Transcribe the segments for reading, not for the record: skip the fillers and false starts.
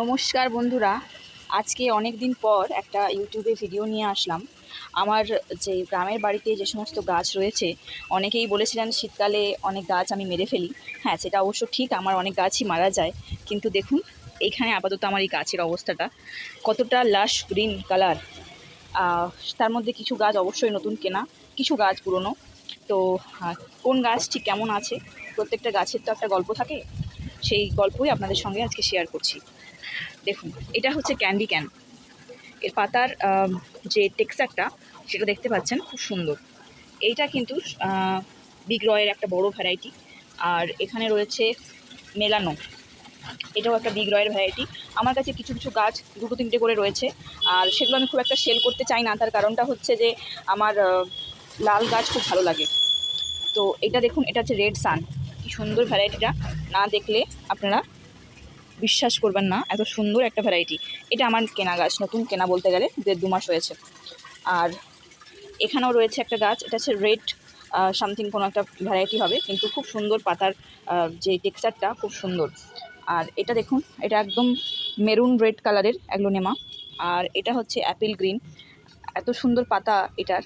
নমস্কার বন্ধুরা, আজকে অনেক দিন পর একটা ইউটিউবে ভিডিও নিয়ে আসলাম। আমার যে গ্রামের বাড়িতে যে সমস্ত গাছ রয়েছে, অনেকেই বলেছিলেন শীতকালে অনেক গাছ আমি মেরে ফেলি। হ্যাঁ, সেটা অবশ্য ঠিক, আমার অনেক গাছই মারা যায়। কিন্তু দেখুন, এইখানে আপাতত আমার এই গাছের অবস্থাটা কতটা লাশ গ্রিন কালার। তার মধ্যে কিছু গাছ অবশ্যই নতুন কেনা, কিছু গাছ পুরনো। তো কোন গাছ ঠিক কেমন আছে, প্রত্যেকটা গাছের তো একটা গল্প থাকে, সেই গল্পই আপনাদের সঙ্গে আজকে শেয়ার করছি। দেখুন, এটা হচ্ছে ক্যান্ডি ক্যান। এর পাতার যে টেক্সচারটা সেটা দেখতে পাচ্ছেন, খুব সুন্দর। এইটা কিন্তু বিগ রয়ের একটা বড় ভ্যারাইটি। আর এখানে রয়েছে মেলানো, এটাও একটা বিগ রয়ের ভ্যারাইটি। আমার কাছে কিছু কিছু গাছ দুটো তিনটে করে রয়েছে, আর সেগুলো আমি খুব একটা সেল করতে চাই না। তার কারণটা হচ্ছে যে আমার লাল গাছ খুব ভালো লাগে। তো এটা দেখুন, এটা হচ্ছে রেড সান। কি সুন্দর ভ্যারাইটিটা, না দেখলে আপনারা বিশ্বাস করবেন না, এত সুন্দর একটা ভ্যারাইটি। এটা আমার কেনা গাছ, নতুন কেনা বলতে গেলে 1.5-2 মাস হয়েছে। আর এখানেও রয়েছে একটা গাছ, এটা হচ্ছে রেড সামথিং কোনো একটা ভ্যারাইটি হবে, কিন্তু খুব সুন্দর পাতার যে টেক্সচারটা খুব সুন্দর। আর এটা দেখুন, এটা একদম মেরুন রেড কালারের অ্যাগ্লোনেমা। আর এটা হচ্ছে অ্যাপেল গ্রিন। এত সুন্দর পাতা এটার,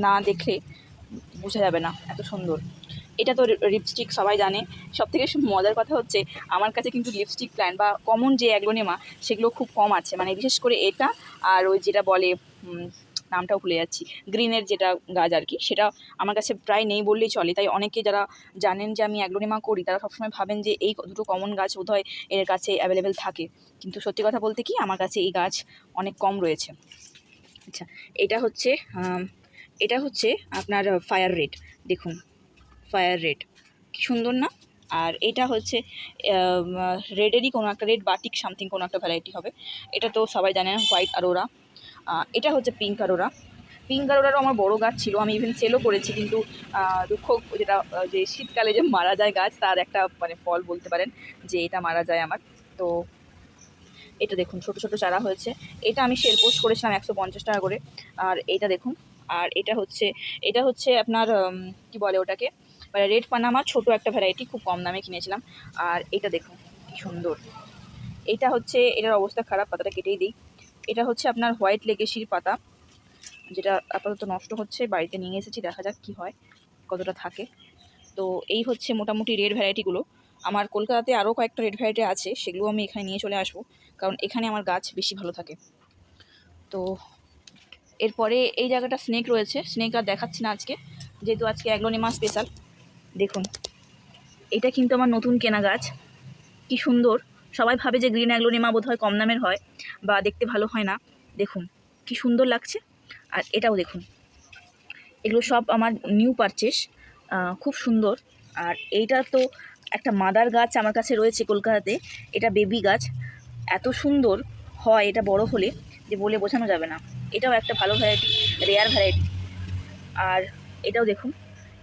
না দেখলে বোঝা যাবে না, এত সুন্দর। এটা তো লিপস্টিক সবাই জানে। সবথেকে মজার কথা হচ্ছে, আমার কাছে কিন্তু লিপস্টিক প্ল্যান্ট বা কমন যে অ্যাগ্লোনেমা সেগুলো খুব কম আছে, মানে বিশেষ করে এটা। আর ওই যেটা বলে, নামটাও ভুলে যাচ্ছি, গ্রিনের যেটা গাছ আর কি, সেটা আমার কাছে প্রায় নেই বললেই চলে। তাই অনেকে যারা জানেন যে আমি অ্যাগ্লোনেমা করি, তারা সবসময় ভাবেন যে এই দুটো কমন গাছ বোধহয় এর কাছে অ্যাভেলেবেল থাকে। কিন্তু সত্যি কথা বলতে কি, আমার কাছে এই গাছ অনেক কম রয়েছে। আচ্ছা, এটা হচ্ছে এটা হচ্ছে আপনার ফায়ার রেড। দেখুন, ফায়ার রেড কি সুন্দর না। আর এটা হচ্ছে রেডেরই কোনো একটা, রেড বাটিক সামথিং কোনো একটা ভ্যারাইটি হবে। এটা তো সবাই জানে না, হোয়াইট আরোরা। এটা হচ্ছে পিঙ্ক আরোরা। পিঙ্ক আরোরারও আমার বড় গাছ ছিল, আমি ইভেন সেলও করেছি। কিন্তু দুঃখ যেটা, যে শীতকালে যে মারা যায় গাছ, তার একটা মানে ফল বলতে পারেন যে এটা মারা যায় আমার। তো এটা দেখুন, ছোট ছোট চারা হয়েছে। এটা আমি সেল পোস্ট করেছিলাম 150 টাকা করে। আর এটা দেখুন। আর এটা হচ্ছে আপনার কি বলে ওটাকে, মানে রেড পানামা, ছোট একটা ভ্যারাইটি, খুব কম দামে কিনেছিলাম। আর এটা দেখুন কি সুন্দর। এটা হচ্ছে, এটার অবস্থা খারাপ, পাতাটা কেটেই দিই। এটা হচ্ছে আপনার হোয়াইট লেগেসির পাতা, যেটা আপাতত নষ্ট হচ্ছে, বাড়িতে নিয়ে এসেছি, দেখা যাক কি হয়, কতটা থাকে। তো এই হচ্ছে মোটামুটি রেড ভ্যারাইটিগুলো। আমার কলকাতাতে আরও কয়েকটা রেড ভ্যারাইটি আছে, সেগুলো আমি এখানে নিয়ে চলে আসবো, কারণ এখানে আমার গাছ বেশি ভালো থাকে। তো এরপরে এই জায়গাটা স্নেক রয়েছে, স্নেক আর দেখাচ্ছি না আজকে, যেহেতু আজকে অ্যাগ্লোনিমা স্পেশাল। দেখুন, এটা কিন্তু আমার নতুন কেনা গাছ। কি সুন্দর। সবাই ভাবে যে গ্রিন অ্যাগ্লোনিমা বোধহয় কম দামের হয় বা দেখতে ভালো হয় না। দেখুন কি সুন্দর লাগছে। আর এটাও দেখুন, এগুলো সব আমার নিউ পারচেস, খুব সুন্দর। আর এইটা তো একটা মাদার গাছ আমার কাছে রয়েছে কলকাতাতে, এটা বেবি গাছ। এত সুন্দর হয় এটা বড় হলে, যে বলে বোঝানো যাবে না। এটাও একটা ভালো ভ্যারাইটি, রেয়ার ভ্যারাইটি। আর এটাও দেখুন,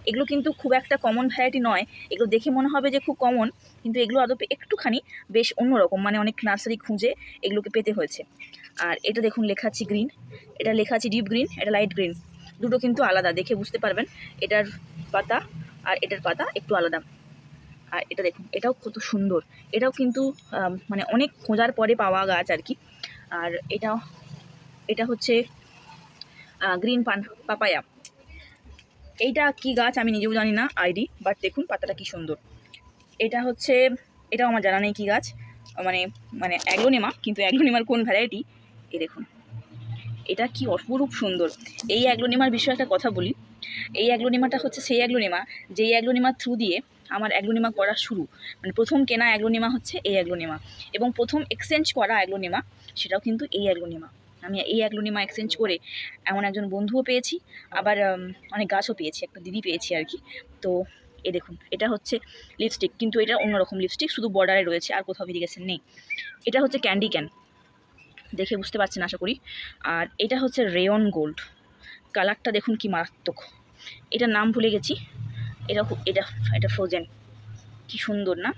এগুলো কিন্তু খুব একটা কমন ভ্যারাইটি নয়। এগুলো দেখে মনে হবে যে খুব কমন, কিন্তু এগুলো আদপে একটুখানি বেশ অন্যরকম, মানে অনেক নার্সারি খুঁজে এগুলোকে পেতে হয়েছে। আর এটা দেখুন, লেখা আছে গ্রিন, এটা লেখা আছে ডিপ গ্রিন, এটা লাইট গ্রিন। দুটো কিন্তু আলাদা, দেখে বুঝতে পারবেন। এটার পাতা আর এটার পাতা একটু আলাদা। আর এটা দেখুন, এটাও কত সুন্দর। এটাও কিন্তু মানে অনেক খোঁজার পরে পাওয়া গাছ আর কি। আর এটা হচ্ছে গ্রিন পাপায়া। এইটা কি গাছ আমি নিজেও জানি না আইডি, বাট দেখুন পাতাটা কি সুন্দর। এটা হচ্ছে, এটাও আমার জানা নেই কী গাছ, মানে মানে অ্যাগ্লোনিমা, কিন্তু অ্যাগ্লোনিমার কোন ভ্যারাইটি। এই দেখুন, এটা কি অপরূপ সুন্দর। এই অ্যাগ্লোনিমার বিষয়ে একটা কথা বলি। এই অ্যাগ্লোনিমাটা হচ্ছে সেই অ্যাগ্লোনিমা, যেই অ্যাগ্লোনিমার থ্রু দিয়ে আমার অ্যাগ্লোনিমা করা শুরু। মানে প্রথম কেনা অ্যাগ্লোনিমা হচ্ছে এই অ্যাগ্লোনিমা, এবং প্রথম এক্সচেঞ্জ করা অ্যাগ্লোনিমা সেটাও কিন্তু এই অ্যাগ্লোনিমা। আমি এই অ্যাগ্লোনিমা এক্সচেঞ্জ করে এমন একজন বন্ধুও পেয়েছি, আবার অনেক গাছও পেয়েছি, একটা দিদি পেয়েছি আর কি। তো এই দেখুন, এটা হচ্ছে লিপস্টিক, কিন্তু এটা অন্যরকম লিপস্টিক, শুধু বর্ডারে রয়েছে, আর কোথাও ভেরিয়েশন নেই। এটা হচ্ছে ক্যান্ডি ক্যান, দেখে বুঝতে পারছেন আশা করি। আর এটা হচ্ছে রেয়ন গোল্ড, কালারটা দেখুন কি মারাত্মক। এটার নাম ভুলে গেছি। এটা এটা এটা ফ্রোজেন, কি সুন্দর না।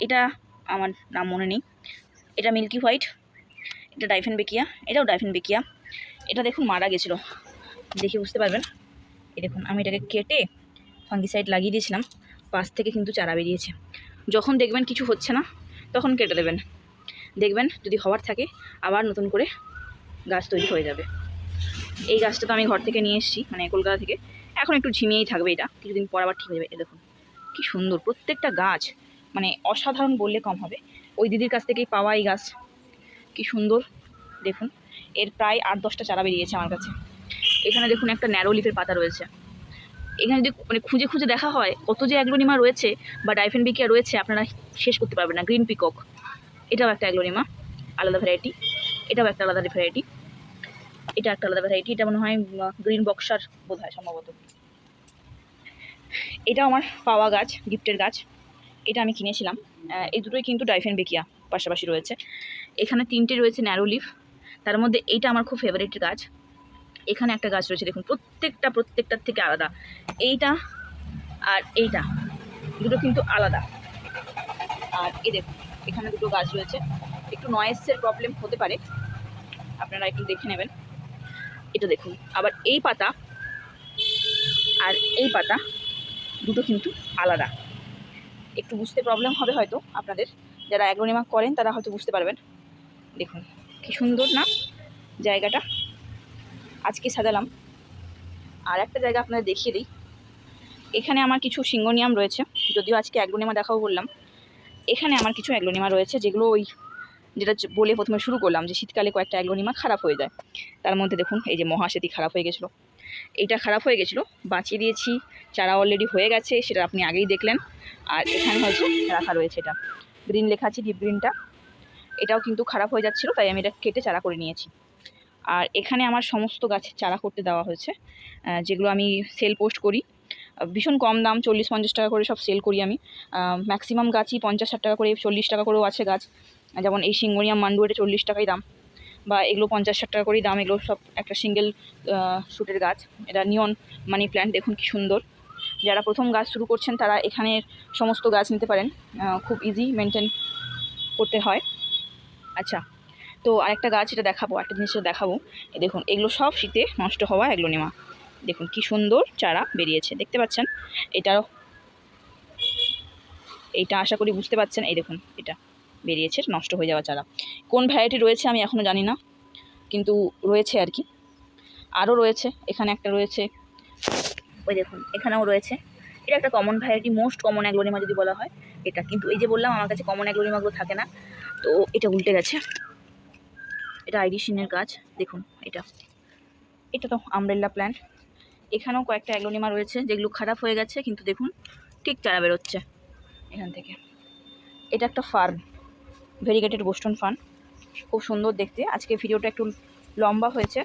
এটা আমার নাম মনে নেই। এটা মিল্কি হোয়াইট, এটা ডাইফেন বেকিয়া, এটাও ডাইফেন বেকিয়া। এটা দেখুন মারা গেছিলো, দেখে বুঝতে পারবেন। এই দেখুন, আমি এটাকে কেটে ফাঙ্গিসাইড লাগিয়ে দিয়েছিলাম, পাশ থেকে কিন্তু চারা বেরিয়েছে। যখন দেখবেন কিছু হচ্ছে না, তখন কেটে দেবেন। দেখবেন যদি হওয়ার থাকে আবার নতুন করে গাছ তৈরি হয়ে যাবে। এই গাছটা তো আমি ঘর থেকে নিয়ে এসেছি, মানে কলকাতা থেকে। এখন একটু ঝিমিয়েই থাকবে, এটা কিছুদিন পর আবার ঠিক হয়ে যাবে। এ দেখুন কি সুন্দর প্রত্যেকটা গাছ, মানে অসাধারণ বললে কম হবে। ওই দিদির কাছ থেকেই পাওয়া এই গাছ, কি সুন্দর দেখুন। এর প্রায় 8-10টা চারা বেরিয়েছে আমার কাছে। এখানে দেখুন একটা ন্যারো লিফের পাতা রয়েছে। এখানে যদি মানে খুঁজে খুঁজে দেখা হয় কত যে অ্যাগ্লোনিমা রয়েছে বা ডাইফেনবেকিয়া রয়েছে, আপনারা শেষ করতে পারবেন না। গ্রিন পিকক, এটাও একটা অ্যাগ্লোনিমা, আলাদা ভ্যারাইটি। এটাও একটা আলাদা ভ্যারাইটি। এটা একটা আলাদা ভ্যারাইটি, এটা মনে হয় গ্রিন বক্সার বোধ হয় সম্ভবত। এটা আমার পাওয়া গাছ, গিফটের গাছ। এটা আমি কিনেছিলাম। এই দুটোই কিন্তু ডাইফেনবেকিয়া পাশাপাশি রয়েছে। এখানে 3টে রয়েছে ন্যারো লিফ, তার মধ্যে এইটা আমার খুব ফেভারিট গাছ। এখানে একটা গাছ রয়েছে দেখুন, প্রত্যেকটার থেকে আলাদা। এইটা আর এইটা দুটো কিন্তু আলাদা। আর এই দেখুন এখানে দুটো গাছ রয়েছে, একটু নয়েসের প্রবলেম হতে পারে, আপনারা একটু দেখে নেবেন। এটা দেখুন, আবার এই পাতা আর এই পাতা দুটো কিন্তু আলাদা। একটু বুঝতে প্রবলেম হবে হয়তো আপনাদের, যারা অ্যাগ্লোনিমা করেন তারা হয়তো বুঝতে পারবেন। দেখুন কি সুন্দর না জায়গাটা, আজকে সাজালাম। আর একটা জায়গা আপনাদের দেখিয়ে দিই, এখানে আমার কিছু সিঙ্গোনিয়াম রয়েছে, যদিও আজকে অ্যাগ্লোনিমা দেখাবো বললাম। এখানে আমার কিছু অ্যাগ্লোনিমা রয়েছে যেগুলো ওই যেটা বলে প্রথমে শুরু করলাম যে শীতকালে কয়েকটা অ্যাগ্লোনিমা খারাপ হয়ে যায়। তার মধ্যে দেখুন এই যে মহাশ্বেতী খারাপ হয়ে গেছিলো, এইটা খারাপ হয়ে গেছিলো, বাঁচিয়ে দিয়েছি, চারা অলরেডি হয়ে গেছে, সেটা আপনি আগেই দেখলেন। আর এখানে হচ্ছে রাখা রয়েছে, এটা গ্রিন লেখা আছে, ডিপ গ্রিনটা, এটাও কিন্তু খারাপ হয়ে যাচ্ছিলো, তাই আমি এটা কেটে চারা করে নিয়েছি। আর এখানে আমার সমস্ত গাছের চারা করতে দেওয়া হয়েছে, যেগুলো আমি সেল পোস্ট করি। ভীষণ কম দাম, 40-50 টাকা করে সব সেল করি আমি। ম্যাক্সিমাম গাছই 50-60 টাকা করে, 40 টাকা করেও আছে গাছ। যেমন এই সিঙ্গোনিয়াম মান্ডু, এটা 40 টাকাই দাম, বা এগুলো 50-60 টাকা করেই দাম। এগুলো সব একটা সিঙ্গেল শুটের গাছ। এটা নিয়ন মানি প্ল্যান্ট, দেখুন কি সুন্দর। যারা প্রথম গাছ শুরু করছেন তারা এখানের সমস্ত গাছ নিতে পারেন, খুব ইজি মেনটেন করতে হয়। আচ্ছা, তো আরেকটা গাছ এটা দেখাবো, একটা জিনিস দেখাবো। দেখুন এগুলো সব শীতে নষ্ট হওয়া অ্যাগ্লোনিমা, দেখুন কি সুন্দর চারা বেরিয়েছে, দেখতে পাচ্ছেন। এইটা আশা করি বুঝতে পাচ্ছেন। এই দেখুন এটা বেরিয়েছে নষ্ট হয়ে যাওয়া চারা। কোন ভ্যারাইটি রয়েছে আমি এখনও জানি না, কিন্তু রয়েছে আর কি। আরও রয়েছে, এখানে একটা রয়েছে, ওই দেখুন এখানেও রয়েছে। এটা একটা common variety, most common aglaonema যদি বলা হয় এটা। কিন্তু এই যে বললাম আমার কাছে কমন অ্যাগ্লোনিমাগুলো থাকে না, তো এটা উল্টে গেছে। এটা আইরিশিনের গাছ, দেখুন এটা তো আমব্রেলা প্ল্যান্ট। এখানেও কয়েকটা অ্যাগ্লোনিমা রয়েছে যেগুলো খারাপ হয়ে গেছে, কিন্তু দেখুন ঠিক চারা বেরোচ্ছে এখান থেকে। এটা একটা ফার্ন, ভেরিগেটেড বোস্টন ফার্ন, খুব সুন্দর দেখতে। আজকে ভিডিওটা একটু লম্বা হয়েছে।